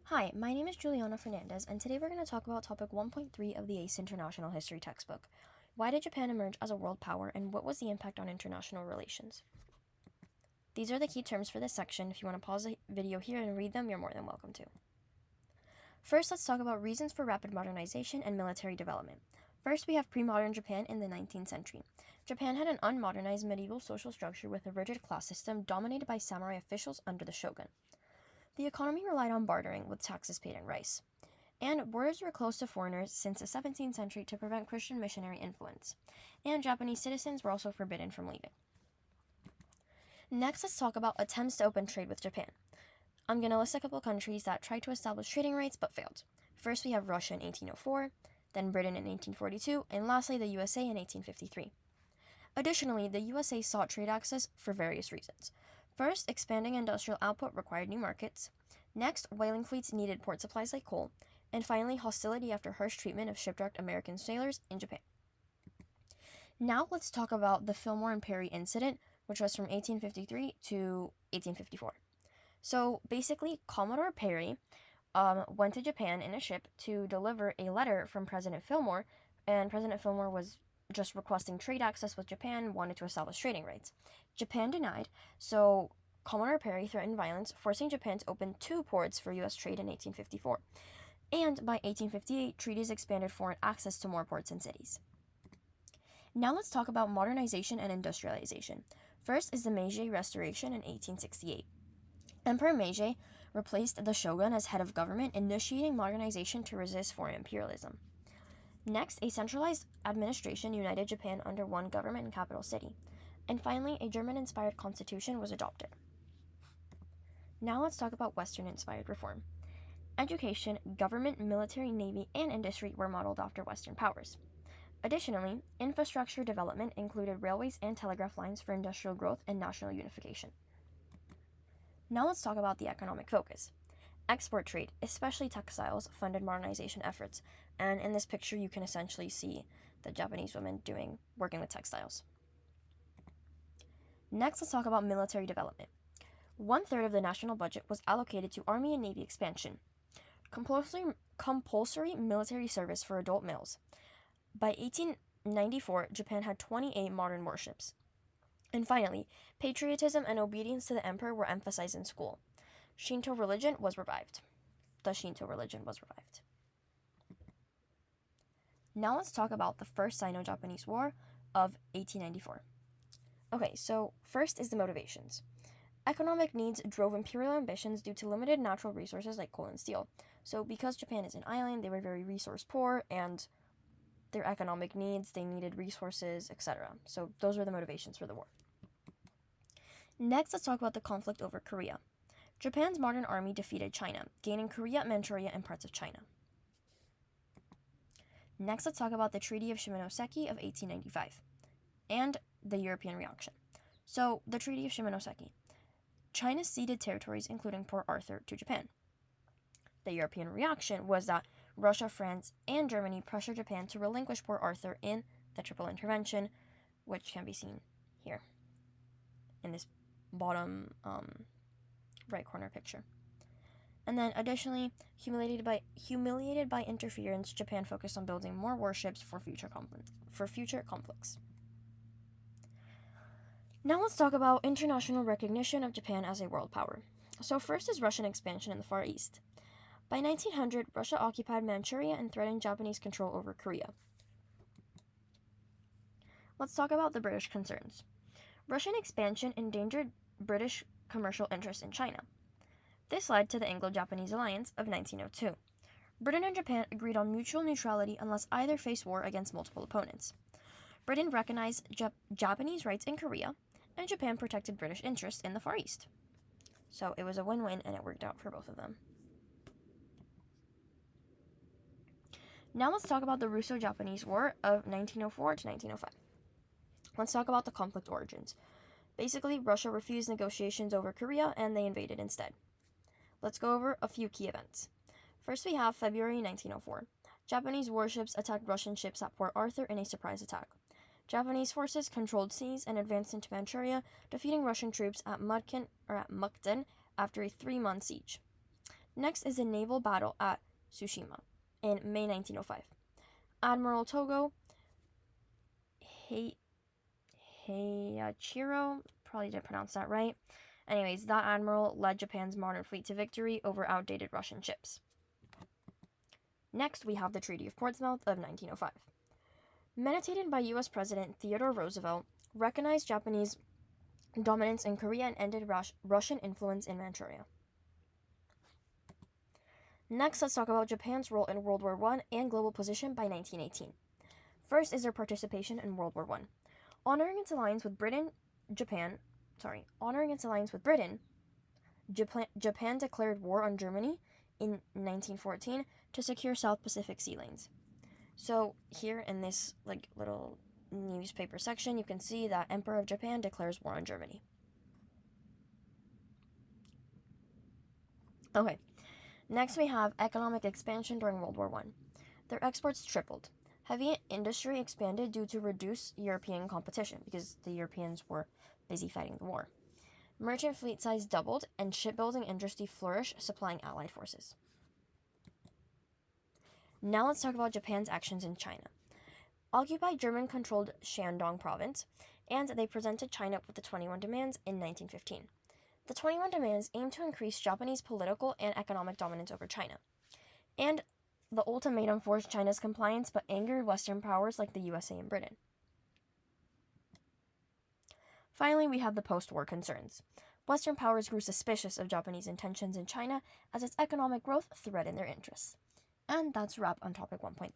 Hi, my name is Juliana Fernandez, and today we're going to talk about topic 1.3 of the AICE International History textbook. Why did Japan emerge as a world power, and what was the impact on international relations? These are the key terms for this section. If you want to pause the video here and read them, you're more than welcome to. First, let's talk about reasons for rapid modernization and military development. First, we have pre-modern Japan in the 19th century. Japan had an unmodernized medieval social structure with a rigid class system dominated by samurai officials under the shogun. The economy relied on bartering, with taxes paid in rice. And borders were closed to foreigners since the 17th century to prevent Christian missionary influence. And Japanese citizens were also forbidden from leaving. Next, let's talk about attempts to open trade with Japan. I'm going to list a couple countries that tried to establish trading rights but failed. First, we have Russia in 1804, then Britain in 1842, and lastly, the USA in 1853. Additionally, the USA sought trade access for various reasons. First, expanding industrial output required new markets. Next, whaling fleets needed port supplies like coal. And finally, hostility after harsh treatment of shipwrecked American sailors in Japan. Now let's talk about the Fillmore-Perry incident, which was from 1853 to 1854. So basically, Commodore Perry went to Japan in a ship to deliver a letter from President Fillmore, and President Fillmore was just requesting trade access with Japan, wanted to establish trading rights. Japan denied, so Commodore Perry threatened violence, forcing Japan to open 2 ports for U.S. trade in 1854. And by 1858, treaties expanded foreign access to more ports and cities. Now let's talk about modernization and industrialization. First is the Meiji Restoration in 1868. Emperor Meiji replaced the shogun as head of government, initiating modernization to resist foreign imperialism. Next, a centralized administration united Japan under one government and capital city. And finally, a German-inspired constitution was adopted. Now let's talk about Western-inspired reform. Education, government, military, navy, and industry were modeled after Western powers. Additionally, infrastructure development included railways and telegraph lines for industrial growth and national unification. Now let's talk about the economic focus. Export trade, especially textiles, funded modernization efforts, and in this picture you can essentially see the Japanese women working with textiles. Next, let's talk about military development. 1/3 of the national budget was allocated to Army and Navy expansion. Compulsory military service for adult males. By 1894, Japan had 28 modern warships. And finally, patriotism and obedience to the emperor were emphasized in school. Shinto religion was revived. The Shinto religion was revived. Now let's talk about the first Sino-Japanese War of 1894. Okay, so first is the motivations. Economic needs drove imperial ambitions due to limited natural resources like coal and steel. So because Japan is an island, they were very resource poor, and their economic needs, they needed resources, etc. So those were the motivations for the war. Next, let's talk about the conflict over Korea. Japan's modern army defeated China, gaining Korea, Manchuria, and parts of China. Next, let's talk about the Treaty of Shimonoseki of 1895 and the European reaction. So, the Treaty of Shimonoseki. China ceded territories, including Port Arthur, to Japan. The European reaction was that Russia, France, and Germany pressured Japan to relinquish Port Arthur in the Triple Intervention, which can be seen here in this bottom right corner picture. And then additionally, humiliated by interference, Japan focused on building more warships for future conflicts. Now let's talk about international recognition of Japan as a world power. So first is Russian expansion in the Far East. By 1900, Russia occupied Manchuria and threatened Japanese control over Korea. Let's talk about the British concerns. Russian expansion endangered British commercial interests in China. This led to the Anglo-Japanese Alliance of 1902. Britain and Japan agreed on mutual neutrality unless either faced war against multiple opponents. Britain recognized Japanese rights in Korea, and Japan protected British interests in the Far East. So it was a win-win, and it worked out for both of them. Now let's talk about the Russo-Japanese War of 1904 to 1905. Let's talk about the conflict origins. Basically, Russia refused negotiations over Korea, and they invaded instead. Let's go over a few key events. First, we have February 1904. Japanese warships attacked Russian ships at Port Arthur in a surprise attack. Japanese forces controlled seas and advanced into Manchuria, defeating Russian troops at Mukden after a 3-month siege. Next is the naval battle at Tsushima in May 1905. Admiral Togo Heiichiro, probably didn't pronounce that right. Anyways, that admiral led Japan's modern fleet to victory over outdated Russian ships. Next, we have the Treaty of Portsmouth of 1905. Meditated by U.S. President Theodore Roosevelt, recognized Japanese dominance in Korea and ended Russian influence in Manchuria. Next, let's talk about Japan's role in World War I and global position by 1918. First is their participation in World War I. Honoring its alliance with Britain, Japan declared war on Germany in 1914 to secure South Pacific sea lanes. So here in this little newspaper section, you can see that Emperor of Japan declares war on Germany. Okay, next we have economic expansion during World War I. Their exports tripled. Heavy industry expanded due to reduced European competition because the Europeans were busy fighting the war. Merchant fleet size doubled and shipbuilding industry flourished, supplying Allied forces. Now let's talk about Japan's actions in China. Occupied German-controlled Shandong province, and they presented China with the 21 demands in 1915. The 21 demands aimed to increase Japanese political and economic dominance over China. And the ultimatum forced China's compliance but angered Western powers like the USA and Britain. Finally, we have the post-war concerns. Western powers grew suspicious of Japanese intentions in China as its economic growth threatened their interests. And that's a wrap on topic 1.3.